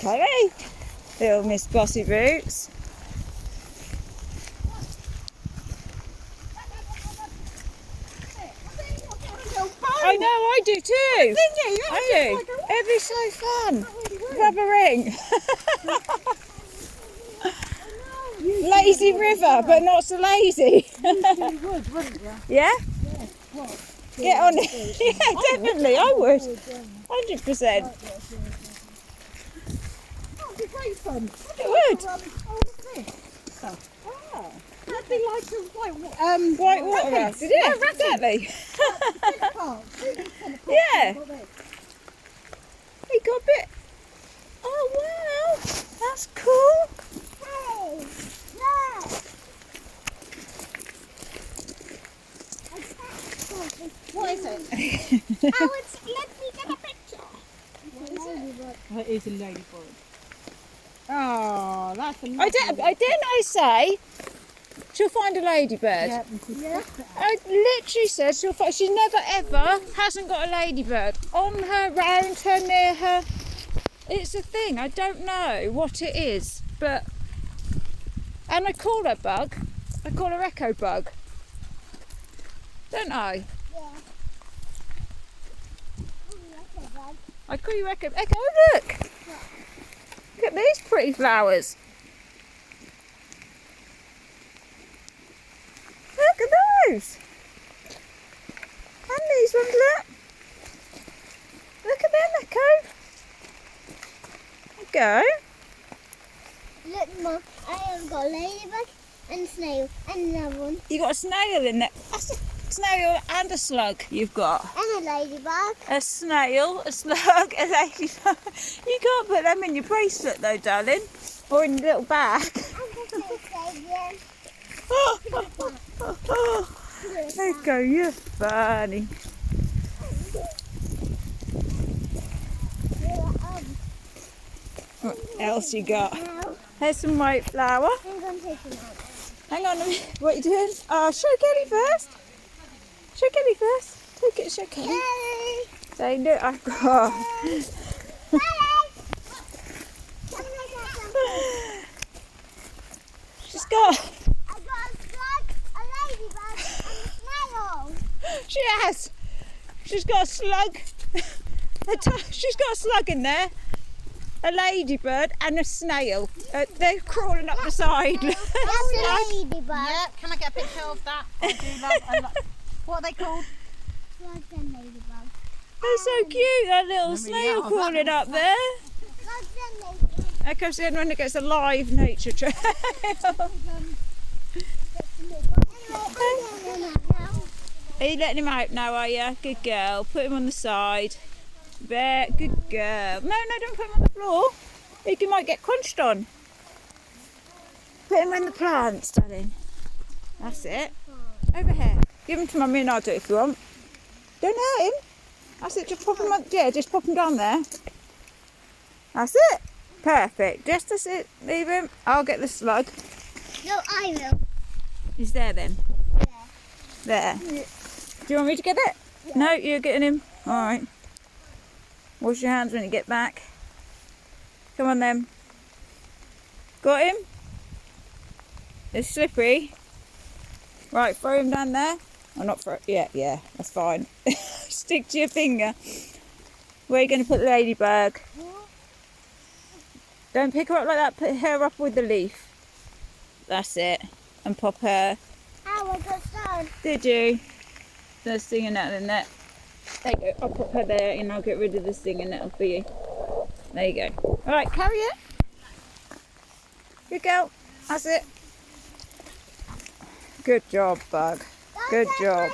Curry, little Miss Bossy Boots. I know, I do too. I do. It'd be so fun. Grab a ring. Lazy river, but not so lazy. Yeah? Get on it. Yeah, definitely, I would. 100%. That'd be great fun. It would. That'd be like a White water rapids. Yeah, exactly. Yeah. We got a bit. Oh wow, that's cool. What is it? Alex, let me get a picture. What is it? It is a ladybird. Oh, that's a Didn't I say she'll find a ladybird? Yeah. I literally said she'll find. She never ever hasn't got a ladybird on her, round her, near her. It's a thing. I don't know what it is, but and I call her Bug. I call her Echo Bug, don't I? I call you Echo. Echo, look! Look at these pretty flowers. Look at those. And these ones, look. Look at them, Echo. There you go. Look, Mum, I have got a ladybug and a snail and another one. You got a snail in there. That's a snail and a slug you've got. And a ladybug. A snail, a slug, a ladybug. You can't put them in your bracelet though, darling. Or in your little bag. Echo, you're funny. What else you got? Here's some white flour. I'm going to take them out. Hang on a minute. What are you doing? Show Kelly first. Show Kelly first. Take it, show Kelly. Say, look, I've got. She's got. I got a slug, a ladybug, and a snail. She has. She's got a slug. She's got a slug in there. A ladybird and a snail. They're crawling up the side. That's a ladybug. Yeah, can I get a picture of that? I love. What are they called? Slugs and ladybugs. They're so cute. That little snail yeah, crawling up there. Slugs and ladybugs. Echo's the only one that gets a live nature trail. Are you letting him out now, are you? Good girl. Put him on the side. There, good girl. No, don't put him on the floor. He might get crunched on. Put him in the plants, darling. That's it. Over here. Give him to Mummy and I'll do it if you want. Don't hurt him. That's it. Just pop him on. Yeah, just pop him down there. That's it. Perfect. Just that's it. Leave him. I'll get the slug. No, I will. He's there then. There. Do you want me to get it? Yeah. No, you're getting him. All right. Wash your hands when you get back. Come on then. Got him? It's slippery. Right, throw him down there. Oh, not throw. Yeah, that's fine. Stick to your finger. Where are you going to put the ladybug? Don't pick her up like that. Put her up with the leaf. That's it. And pop her. Oh, I got sun. Did you? There's stinging nettle in there. There you go. I'll pop her there and I'll get rid of the stinging nettle for you. There you go. All right, carry it. Good girl. That's it. Good job, Bug. Good job.